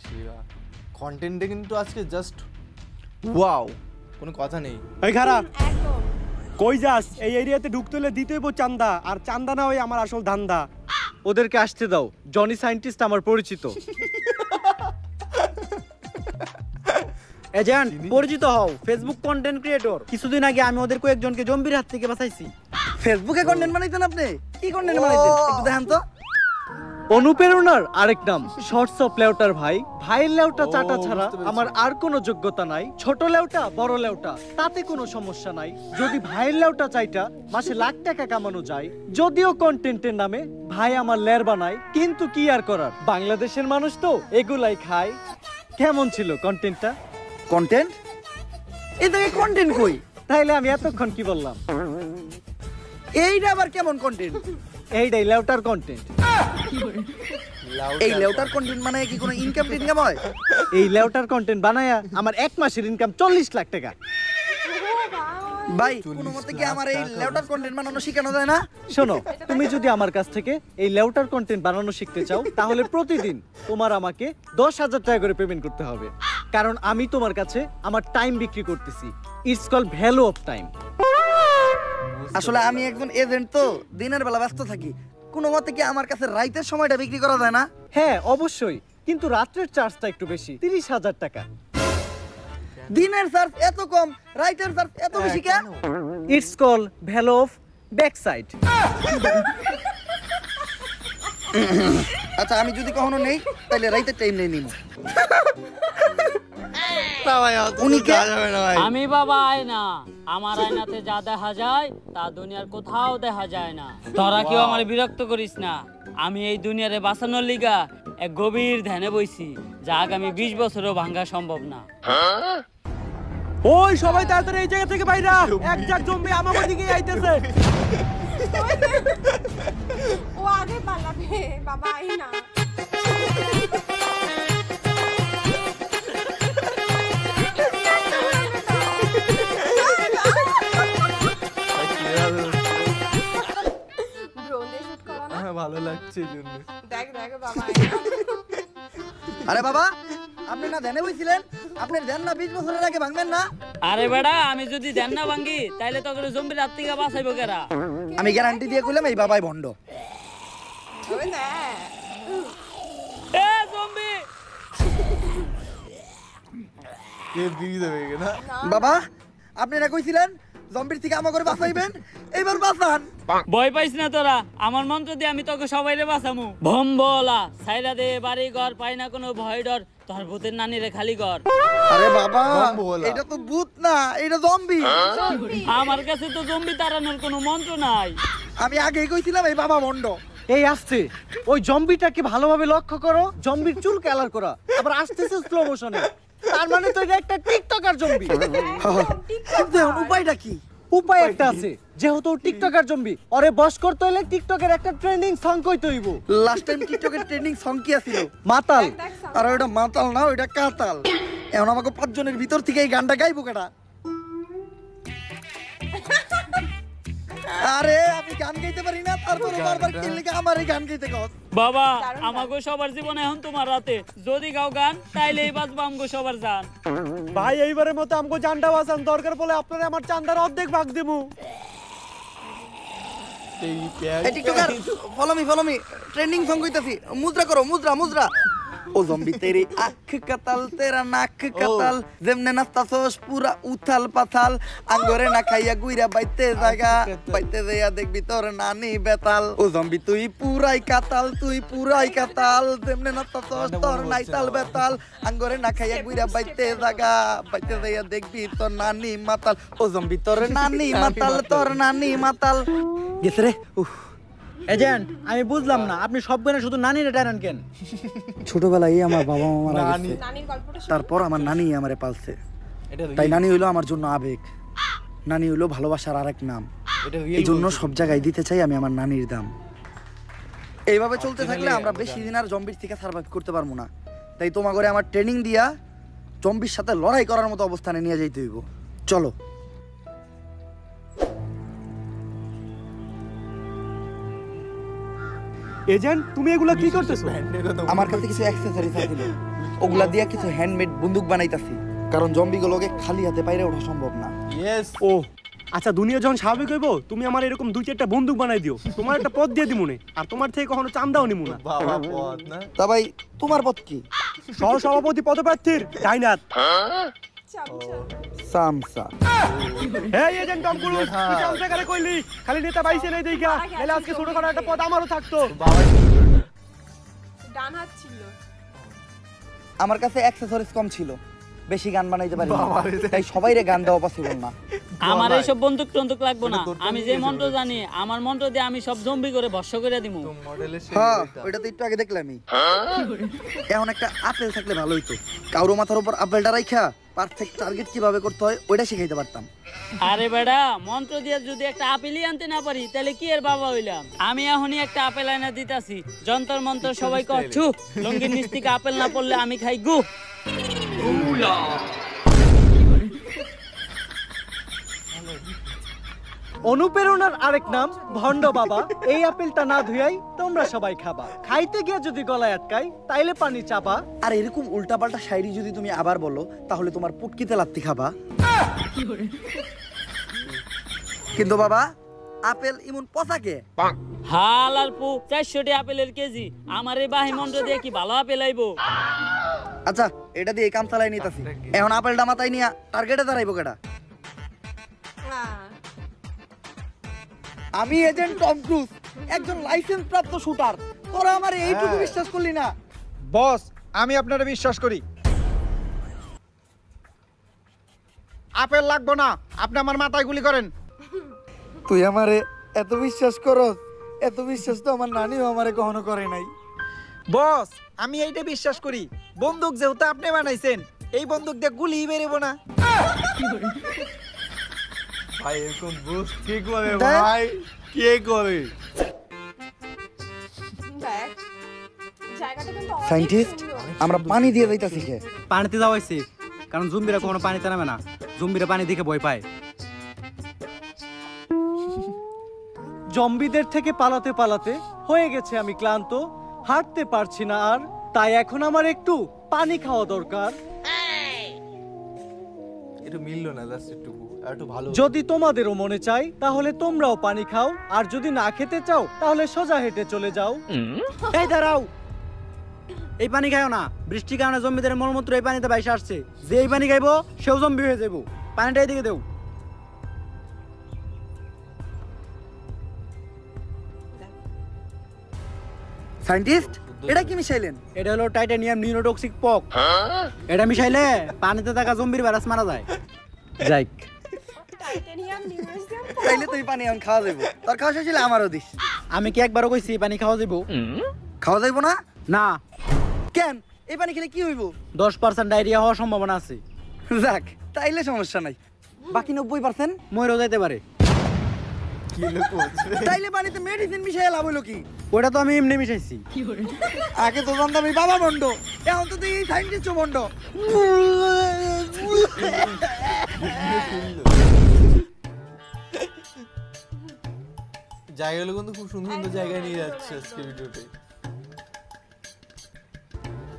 শিবা কন্টেন্টে কিন্তু আজকে জাস্ট ওয়াও কোনো কথা নেই এই খারাপ একদম কই যাস এই এরিয়াতে ঢুকতে হলে দিতে হইব চান্দা আর চান্দা না হয় আমার আসল ধান্দা ওদেরকে আসতে দাও জনি সায়েন্টিস্ট আমার পরিচিত এজেন্ট পরিচিত হও ফেসবুক কন্টেন্ট ক্রিয়েটর কিছুদিন আগে আমি ওদের কয়েকজনকে জম্বির হাত থেকে বাঁচাইছি ফেসবুকে কন্টেন্ট বানাইতেন আপনি কি কন্টেন্ট বানাইতেন একটু দেখান তো অনুপ্রেরণার আরেক নাম শর্টস অফ লেউটার ভাই ভাইয়ের লেউটা চাটা ছাড়া আমার আর কোনো যোগ্যতা নাই ছোট লেউটা বড় লেউটা তাতে কোনো সমস্যা নাই যদি ভাইয়ের লেউটা চাইটা মাসে লাখ টাকা কামানো যায় যদিও কন্টেন্টের নামে ভাই আমার লের বানায় কিন্তু কি আর করার বাংলাদেশের মানুষ তো এগুলাই খায় কেমন ছিল কন্টেন্টটা কন্টেন্ট এই থেকে কন্টেন্ট কই তাইলে আমি এতক্ষণ কি বললাম এইটা আবার কেমন কন্টেন্ট এইটাই লেউটার কন্টেন্ট এই লেউটার কন্টেন্ট মানে কি কোনো ইনকাম হয় এই লেউটার কন্টেন্ট বানায়া আমার এক মাসের ইনকাম 40 লাখ টাকা ভাই কোনো মতে কি আমার এই লেউটার কন্টেন্ট বানানো শেখানো যায় না শোনো তুমি যদি আমার কাছ থেকে এই লেউটার কন্টেন্ট বানানো শিখতে চাও তাহলে প্রতিদিন তোমার আমাকে 10,000 টাকা করে পেমেন্ট করতে হবে কারণ আমি তোমার কাছে আমার টাইম বিক্রি করতেছি it's call value of time আসলে আমি একজন এজেন্ট তো দিনের বেলা ব্যস্ত থাকি কোনো মতে কি আমার কাছে রাইতের সময়টা বিক্রি করা যায় না হ্যাঁ অবশ্যই কিন্তু রাত্রের চার্জটা একটু বেশি 30,000 টাকা দিনের চার্জ এত কম রাইতের চার্জ এত বেশি কেন it's call value of back side আচ্ছা আমি যদি কখনো নেই তাহলে রাইতের টাইম নেই নিব উনি কে আমি বাবা আয়না আমার আয়নাতে যা দেখা যায় তা দুনিয়ার কোথাও দেখা যায় না তোরা কেউ আমার বিরক্ত করিস না আমি এই দুনিয়ারে বাঁচানোর লিগা এক গভীর ধ্যানে বইছি যা আগামী 20 বছরও ভাঙা সম্ভব না ওই সবাই তাড়াতাড়ি এই জায়গা থেকে বাইরে এক জাক জম্বি আমার দিকে আইতেছে ও আগে পালাবে বাবা আই না ভালো লাগছে এই জন্য দেখ বাবা আরে বাবা আপনি না ধ্যানে বইছিলেন আপনার ধ্যান না 20 বছরের আগে ভাঙবেন না আরে বেটা আমি যদি ধ্যান না ভাঙ্গি তাইলে তো করে জম্বির হাত থেকে বাঁচাইবো কেরা আমি গ্যারান্টি দিয়ে কইলাম এই বাবাই ভন্ড হবে না এ জম্বি কে দিয়ে দেবে না বাবা আপনি না কইছিলেন জম্বির থেকে আমাকে বাঁচাইবেন এইবার বাঁচান ভয় পাইস না তোরা আমার মন্ত্র দিয়ে আমি তোকে সবাইরে বাঁচামু ভম্বলা সাইরা দে বাড়ি ঘর পাই না কোনো ভয় ডর তোর ভূতের নানিরে খালি ঘর আরে বাবা জম্বুওয়ালা। এটা তো ভূত না এটা জম্বি আমার কাছে তো জম্বি তাড়ানোর কোনো মন্ত্র নাই আমি আগেই কইছিলাম এই বাবা ভন্ড এই আসছে ওই জম্বিটাকে ভালোভাবে লক্ষ্য করো জম্বির চুল কালার করা আবার আসতেছে স্লো মোশনে তার মানে তো এটা একটা টিকটকার জম্বি কিন্তু এখন উপায়টা কি উপায় একটা আছে যেহেতু টিকটকার জম্বি ওরে বস করতে হলে টিকটকের একটা ট্রেন্ডিং সং কইতে হইব লাস্ট টাইম টিকটকের ট্রেন্ডিং সং কি আছিল মাতাল আর ওটা মাতাল না ওটা কাতাল এখন আমাকে 5 জনের ভিতর থেকে এই গানটা গাইবো কেডা আরে আমি গান গাইতে পারি না তারপর বারবার কি লাগে আমার এই গান গাইতে কস বাবা আমাগো সবার জীবনে এখন তোমার রাতে যদি গাও গান তাইলেই বাজবা আমগো সবার জান ভাই এইবারের মতো আমগো জানটা বাঁচান দরকার পড়লে আপনারা আমার চান্দার অর্ধেক ভাগ দেবো এই প্যাজ এই TikToker follow me trending song কইতাছি মুদ্রা করো মুদ্রা ও জম্বি তেরি আখ কাতাল তেরা নাক কাতাল যেমনে নাস্তাছস পুরা উথাল পাথাল আঙ্গরে না খাইয়া গুইরা বাইতে জায়গা বাইতে যাইয়া দেখবি তোর নানি বেতাল ও জম্বি তুই পুরাই কাতাল যেমনে নাস্তাছস তোর নাইতাল বেতাল আঙ্গরে না খাইয়া গুইরা বাইতে জায়গা বাইতে যাইয়া দেখবি তোর নানি মাতাল ও জম্বি তোর নানি মাতাল গেছে রে এজেন্ট আমি বুঝলাম না আপনি সব গানে শুধু নানিরে টানেন কেন? ছোটবেলায় আমার বাবা মা মারা গেছে, নানির গল্পটা শুনি। তারপর আমার নানি আমারে পালছে। এটা তাই নানি হইলো আমার জন্য আবেগ, নানি হইলো ভালোবাসার আরেক নাম। এটা এই জন্য সব জায়গায় দিতে চাই আমি আমার নানির দাম। এইভাবে চলতে থাকলে আমরা বেশি দিন আর জম্বির থেকে সার্ভাইভ করতে পারবো না। তাই তোমার ঘরে আমার ট্রেনিং দিয়া জম্বির সাথে লড়াই করার মতো অবস্থানে নিয়ে যাইতে হইব। চলো। এজেন্ট তুমি এগুলা কি করতেছো? আমার কাছে কিছু অ্যাক্সেসরিজ আছে, ওগুলা দিয়া কিছু হ্যান্ডমেড বন্দুক বানাইতাছি, কারণ জম্বিগুলোকে খালি হাতে বাইরে ওঠা সম্ভব না। ইয়েস। ও আচ্ছা, দুনিয়া যখন স্বাভাবিক হইব তুমি আমার এরকম 2-4টা বন্দুক বানাই দিও, তোমার একটা পদ দিয়ে দিমুনে, আর তোমার থেকে কখনো চান্দাও নিমু না। বাবা পথ না। তা ভাই তোমার পথ কি? সহসভাপতি পদপ্রার্থীর ডাইনাত। সামসা। এই এজেন্ট টম ক্রুজ, তুই চামচা করে কইলি খালি নেতা বাইসে নেই দেইগা, নাহলে আজকে ছোটখাটো একটা পদ আমারও থাকতো। বাবা ডান হাত ছিল। আমার কাছে অ্যাক্সেসরিজ কম ছিল, বেশি গান বানাইতে পারি না, তাই সবাইরে গান দেওয়া পসিবল না। আমার এইসব বন্দুক টন্দুক লাগবো না, আমি যে মন্ত্র জানি আমার মন্ত্র দিয়ে আমি সব জম্বি করে ভস্ম করে দিমু। মডেলের হ্যাঁ, ওইটা তো একটু আগে দেখলামই। এখন একটা আপেল থাকলে ভালো হইতো, কারো মাথার উপর আপেলটা রাইখা পারফেক্ট টার্গেট কিভাবে করতে হয় ওইটা শিখাইতে পারতাম। আরে বেড়া, মন্ত্র দিয়ে যদি একটা আপেলই আনতে না পারি তাহলে কি এর বাবা হইলাম? আমি এখনই একটা আপেল আইনা দিতাছি, যন্তর মন্তর সবাই কচ্ছু, লঙ্গির নিচ থেকে আপেল না পড়লে আমি খাই গু। অনুপ্রেরণার আরেক নাম ভণ্ড বাবা। এই আপেলটা না ধুয়াই তোমরা সবাই খাবা, খাইতে গিয়ে যদি গলায় আটকাই তাইলে পানি চাপা। আর এরকম উল্টাপাল্টা শায়রি যদি তুমি আবার বলো তাহলে তোমার পুটকিতে লাত্তি খাবা। কিন্তু বাবা, আপেল ইমন পচাকে হাল আর পু 400 আপেলের কেজি, আমার এই বাহি মন্ত্র দিয়ে কি ভালো আপেল আইবো? আচ্ছা, এটা দিয়ে কাম চালাই নিতেছি। এখন আপেলটা মাথায় নিয়া টার্গেটে দাঁড়াইবো কেটা? আমি এজেন্ট টম ক্রুজ, একজন লাইসেন্স প্রাপ্ত শুটার। তোরা আমার এইটুকু বিশ্বাস করলি না? বস আমি আপনারা বিশ্বাস করি। আপেল লাগবো না, আপনি আমার মাথায় গুলি করেন। তুই আমারে এত বিশ্বাস করস? এত বিশ্বাস তো আমার নানিও আমারে কখনো করে নাই। বস আমি এইটা বিশ্বাস করি, বন্দুক যেহেতু আপনি বানাইছেন, এই বন্দুক দিয়ে গুলি বেরোবো না। ভাই এরকম বুস্ট কে করে ভাই? কে করে? দেখ, জায়গাটা কিন্তু অনেক সায়েন্টিস্ট, সুন্দর। আমরা পানি দিয়ে যাইতাছি কে? পানিতে যাওয়াইছি, কারণ জম্বিরা কখনো পানিতে নামে না, জম্বিরা পানি দেখে ভয় পায়। জম্বিদের থেকে পালাতে পালাতে হয়ে গেছে আমি ক্লান্ত, হাঁটতে পারছি না আর, তাই এখন আমার একটু পানি খাওয়া দরকার। এটা মিললো না, জাস্ট একটু ভালো। যদি তোমাদেরও মনে চাই তাহলে তোমরাও পানি খাও, আর যদি না খেতে চাও তাহলে সোজা হেঁটে চলে যাও। এই দাঁড়াও, এই পানি খাও না, বৃষ্টির কারণে জম্বিদের মলমূত্র এই পানিতে বাইসে আসছে, যে এই পানি খাইবো সেও জম্বি হয়ে যাবো। পানিটা এদিকে দেও। সায়েন্টিস্ট, এটা কি মিশাইলেন? এটা হলো টাইটানিয়াম নিউরোটক্সিক পক। এটা মিশাইলে পানিতে থাকা জম্বির ভাইরাস মারা যায়। যাইক, টাইটানিয়াম নিউরোসিয়াম। তাইলে তুই পানি এখন খাওয়া যাইব। তোর খাওয়া শেষ হলে আমারও দিস। আমি কি একবারও কইছি পানি খাওয়া যাবো? খাওয়া যাইব না? না। কেন? এই পানি খেলে কি হইব? 10% ডায়রিয়া হওয়ার সম্ভাবনা আছে। যাক, তাইলে সমস্যা নাই। বাকি 90% মরেও যাইতে পারে। তাইলে পানিতে মেডিসিন মিশাইয়া লাভ হইলো কি? ওটা তো আমি এমনি মিশাইছি। আগে তো জানতাম এই বাবা বন্ড, এখন তো তুই এই সায়েন্টিস্ট বন্ড। জায়গাগুলো কিন্তু খুব সুন্দর সুন্দর জায়গায় নিয়ে যাচ্ছে আজকে ভিডিওতে।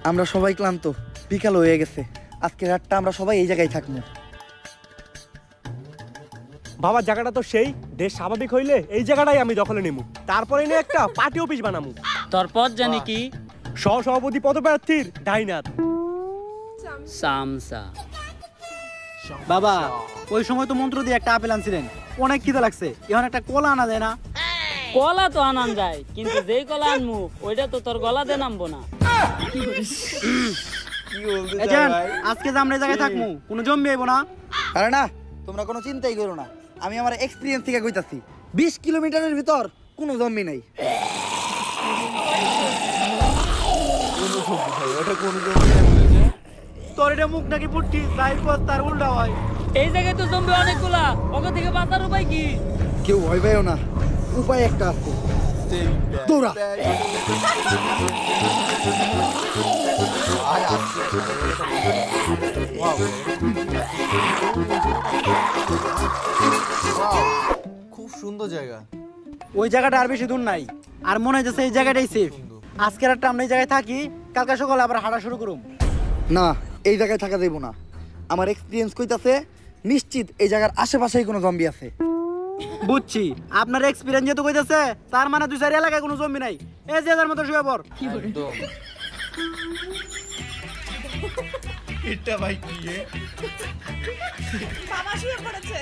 আমরা সবাই ক্লান্ত, বিকাল হয়ে গেছে, আজকে রাতটা আমরা সবাই এই জায়গায় থাকবো। বাবা জায়গাটা তো সেই, দেশ স্বাভাবিক হইলে এই জায়গাটাই আমি দখলে নিমু, তারপরে নিয়ে একটা পার্টি অফিস বানামু। তোর পথ জানি কি? সহসভাপতি পদপ্রার্থীর ডাইনাত। সামসা। বাবা ওই সময় তো মন্ত্র দিয়ে একটা আপেল আনছিলেন, অনেক খিদে লাগছে, এখন একটা কলা আনা যায় না? কলা তো আনান যায়, কিন্তু যেই কলা আনমু ওইটা তো তোর গলাতে নামবো না। কি বলতে চাই এজেন্ট, ভাই? আজকে যে আমরা এই জায়গায় থাকবো, কোনো জম্বি আইবো না? আরে না, তোমরা কোনো চিন্তাই করো না, আমি আমার এক্সপিরিয়েন্স থেকে কইতাছি। 20 কিলোমিটারের ভিতর কোনো জম্বি নাই। ওটা কোন জমি বলেছে? তোর এটা মুখ নাকি পুটকি যাই কর তার উল্টা হয়। এই জায়গায় তো জম্বি অনেকগুলা, ওকে থেকে বাঁচার উপায় কি? কেউ ভয় পাইও না, উপায় একটা আছে, দৌড়া। খুব সুন্দর জায়গা। ওই জায়গাটা আর বেশি দূর নাই, আর মনে হচ্ছে এই জায়গাটাই সেফ। আজকের একটা আমরা এই জায়গায় থাকি, কালকে সকালে আবার হাঁটা শুরু করুম। না, এই জায়গায় থাকা যাইব না। আমার এক্সপিরিয়েন্স কইতাছে নিশ্চিত এই জায়গার আশেপাশেই কোনো জম্বি আছে। বুঝছি, আপনার এক্সপিরিয়েন্স যেহেতু কইতাছে তার মানে 2-4 এলাকায় কোনো জম্বি নাই। এই যে যার মতো শুয়ে পড়। একদম। এটা ভাই কি রে? বাবা শুয়ে পড়েছে।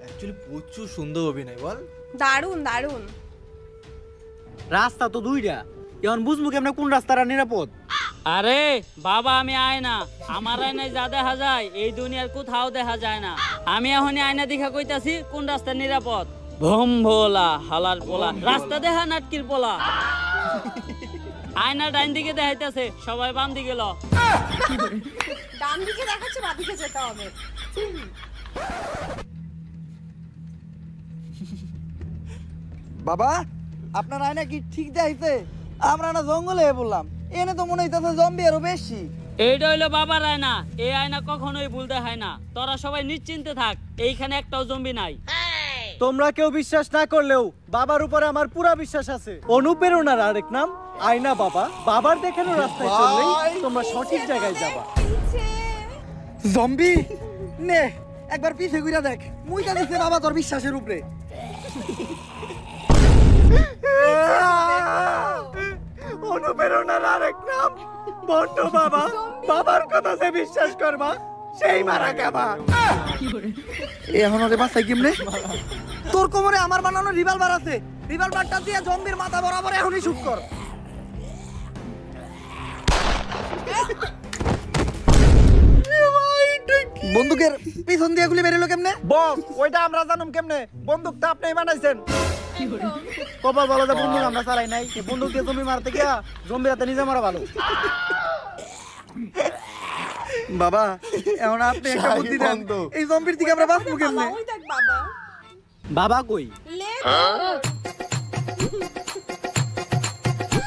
অ্যাকচুয়ালি প্রচুর সুন্দর অভিনয়, বল। দারুণ দারুণ। রাস্তা তো দুইটা, এখন বুঝবো কেমনে কোন রাস্তাটা নিরাপদ। আরে বাবা, আমি আয়না, আমার আয়নায় যা দেখা যায় এই দুনিয়ার কোথাও দেখা যায় না। আমি এখনই আয়না দেখা কইতাছি কোন রাস্তা নিরাপদ। ভোম ভোলা হালার পোলা, রাস্তা দেখা নাটকির পোলা। আয়না ডাইন দিকে দেখাইতেছে, সবাই বাম দিকে ল। ডান দিকে দেখাচ্ছে, বাম দিকে যেতে হবে। বাবা, আপনার আয়না কি ঠিক দেখাইছে? আমরা না জঙ্গলে বললাম, এনে তো মনে হইতাছে জম্বি আরো বেশি। এইটা হইলো বাবার আয়না, এই আয়না কখনোই ভুল দেখায় না। তোরা সবাই নিশ্চিন্তে থাক, এইখানে একটাও জম্বি নাই। তোমরা কেউ বিশ্বাস না করলেও বাবার উপরে আমার পুরা বিশ্বাস আছে। অনুপ্রেরণার আরেক নাম আয়না বাবা। বাবার দেখানো রাস্তায় চললেই তোমরা সঠিক জায়গায় যাবা। জম্বি নে, একবার পিছে ঘুরে দেখ, মুইটা দিছে বাবা তোর বিশ্বাসের উপরে। অনুপ্রেরণার আরেক নাম বন্ধ বাবা। বাবার কথা যে বিশ্বাস করবা সেই মারা খাবা। এখন ওরে বাঁচাই কেমনে? তোর কোমরে আমার বানানো রিভলভার আছে, রিভলভারটা দিয়ে জম্বির মাথা বরাবর এখনই শুট কর। বন্দুকের পিছন দিয়ে গুলি বেরোলো কেমনে? বস, ওইটা আমরা জানুম কেমনে? বন্দুক তো আপনিই বানাইছেন। কপাল ভালো যে বন্দুক আমরা চালাই নাই। এই বন্দুক দিয়ে জম্বি মারতে গিয়া জম্বি হাতে নিজে মারা ভালো। বাবা, এখন আপনি একটা বুদ্ধি দেন, এই জম্বির থেকে আমরা বাঁচবো কেমনে? ওই দেখ বাবা। বাবা কই? লে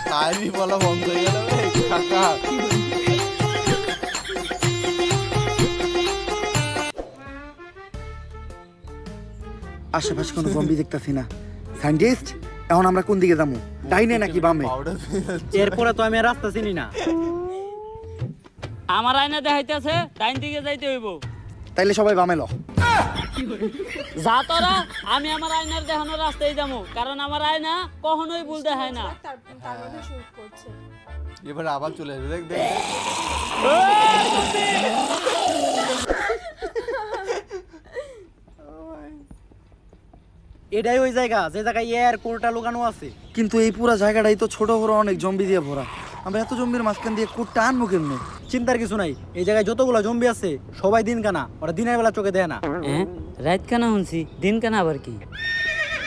শায়রি বলা বন্ধ হয়ে গেল রে কাকা। আশেপাশে কোনো জম্বি দেখতাছি না। সায়েন্টিস্ট, এখন আমরা কোন দিকে যাবো? ডাইনে নাকি বামে? এরপরে তো আমি আর রাস্তা চিনি না। আমার আয়না দেখাইতেছে ডাইন দিকে যাইতে হইব। তাইলে সবাই বামে ল। যা তোরা, আমি আমার আয়নার দেখানো রাস্তায় যাবো, কারণ আমার আয়না কখনোই ভুল দেখায় না। তার মধ্যে শুট করছে। এবার আবার চলে আসবে, দেখ দেখ। এটাই ওই জায়গা যে জায়গায় এয়ার কোরটা লুকানো আছে। কিন্তু এই পুরা জায়গাটাই তো ছোট বড় অনেক জম্বি দিয়ে ভরা। আমরা এত জম্বির মাঝখান দিয়ে কোটটা আনবো কেমনে? চিন্তার কিছু নাই, এই জায়গায় যতগুলো জম্বি আছে সবাই দিন কানা, ওরা দিনের বেলা চোখে দেয় না। রাত কানা শুনছি, দিন কানা আবার কি?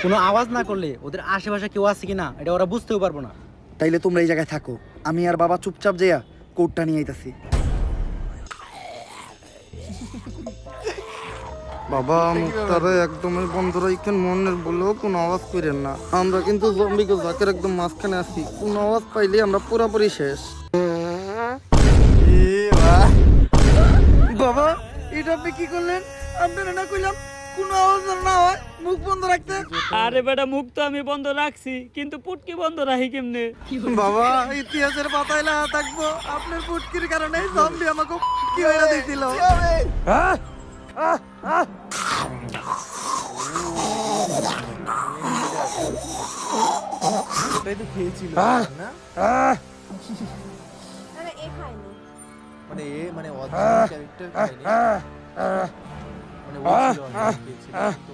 কোনো আওয়াজ না করলে ওদের আশেপাশে কেউ আছে কিনা এটা ওরা বুঝতেও পারবো না। তাইলে তোমরা এই জায়গায় থাকো, আমি আর বাবা চুপচাপ যাইয়া কোটটা নিয়ে আইতাছি। বাবা, মুখটারে একদমই বন্ধ রাখেন, মনের বলেও কোনো আওয়াজ করেন না। আমরা কিন্তু জম্বিকে জাকের একদম মাঝখানে আছি, কোনো আওয়াজ পাইলে আমরা পুরোপুরি শেষ। বাবা, এটা আপনি কি করলেন? আপনারা না কইলাম কোনো আওয়াজ না হয় মুখ বন্ধ রাখতে? আরে বেটা, মুখ তো আমি বন্ধ রাখছি, কিন্তু পুটকি বন্ধ রাখি কেমনে? বাবা, ইতিহাসের পাতায় লেখা থাকবো আপনার পুটকির কারণে জম্বি আমাকে কি হইরা দিছিল। এটাই তো খেয়েছিল না? আরে এ খায়নি। মানে এ মানে অরিজিনাল ক্যারেক্টার খায়নি, মানে ও ছিল খেয়েছিল, তো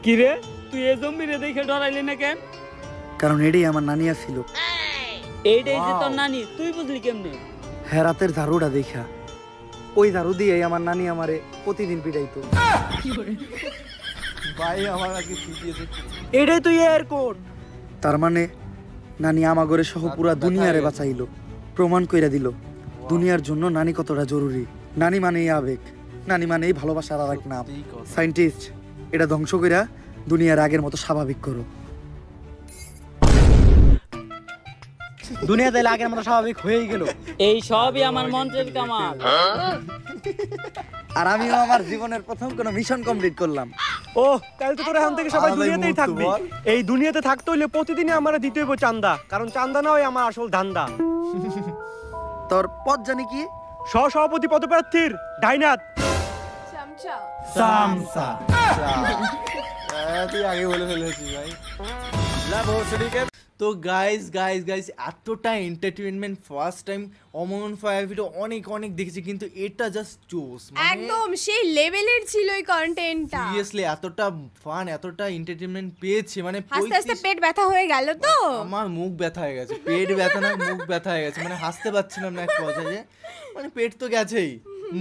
কি রে, তুই এই জম্বিরে দেখে ডরাইলি না কেন? কারণ এটাই আমার নানিয়া ছিল। এইটাই যে তোর নানি, তুই বুঝলি কেমনে? হেরাতের ঝাড়ুটা দেখা, ওই ঝাড়ু দিয়ে আমার নানি আমারে প্রতিদিন পিটাইতো। ভাই আমার আগে পিটিয়েছে। এটাই তুই এর কোড। তার মানে নানি আমাগরে সহ পুরা দুনিয়ারে বাঁচাইলো, প্রমাণ কইরা দিল দুনিয়ার জন্য নানি কতটা জরুরি। নানি মানেই আবেগ, নানি মানেই ভালোবাসার আর এক নাম। সায়েন্টিস্ট, এটা ধ্বংস কইরা দুনিয়ার আগের মতো স্বাভাবিক করো। দুনিয়া তাইলে আগের মতো স্বাভাবিক হয়েই গেল। এই সবই আমার মন্ত্রের কামাল। আর আমিও আমার জীবনের প্রথম কোনো মিশন কমপ্লিট করলাম। ও তাহলে তো তোরা এখন থেকে সবাই দুনিয়াতেই থাকবি। এই দুনিয়াতে থাকতে হইলে প্রতিদিনই আমার দিতে হইব চান্দা, কারণ চান্দা না হয় আমার আসল ধান্দা। তোর পদ জানি কি? সভাপতি পদপ্রার্থীর ডাইনাত চামচা। সামসা। তুই আগে বলে ফেলেছিস ভাই। তো গাইস এতটা এন্টারটেইনমেন্ট ফার্স্ট টাইম অমন ফায়ার ভিডিও অনেক দেখেছি, কিন্তু এটা জাস্ট জোস। একদম সেই লেভেলের ছিল এই কন্টেন্টটা। সিরিয়াসলি এতটা ফান, এতটা এন্টারটেইনমেন্ট পেয়েছি, মানে হাসতে হাসতে পেট ব্যথা হয়ে গেল তো। আমার মুখ ব্যথা হয়ে গেছে, পেট ব্যথা না মুখ ব্যথা হয়ে গেছে, মানে হাসতে পারছিলাম না এক পর্যায়ে, মানে পেট তো গেছেই,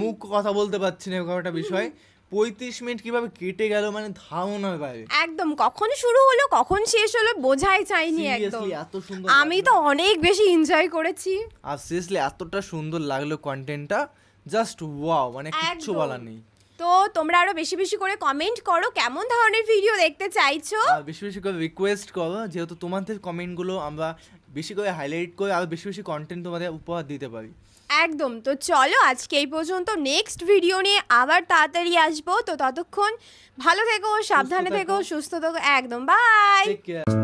মুখ কথা বলতে পারছি না, এরকম একটা বিষয়। 35 মিনিট কিভাবে কেটে গেল মানে ধারণার বাইরে। একদম কখন শুরু হলো কখন শেষ হলো বোঝাই যায়নি একদম। সিরিয়াসলি এত সুন্দর, আমি তো অনেক বেশি এনজয় করেছি। আর সিরিয়াসলি এতটা সুন্দর লাগলো কন্টেন্টটা, জাস্ট ওয়াও, মানে কিচ্ছু বলার নেই। তো তোমরা আরো বেশি বেশি করে কমেন্ট করো কেমন ধরনের ভিডিও দেখতে চাইছো, আর বেশি করে রিকোয়েস্ট করো, যেহেতু তোমাদের কমেন্টগুলো আমরা বেশি করে হাইলাইট করে আর বেশি কন্টেন্ট তোমাদের উপহার দিতে পারি। একদম। তো চলো আজকে এই পর্যন্ত, নেক্সট ভিডিও নিয়ে আবার তাড়াতাড়ি আসবো। তো ততক্ষণ ভালো থেকো, সাবধানে থেকো, সুস্থ থেকো, একদম বাই। Take care.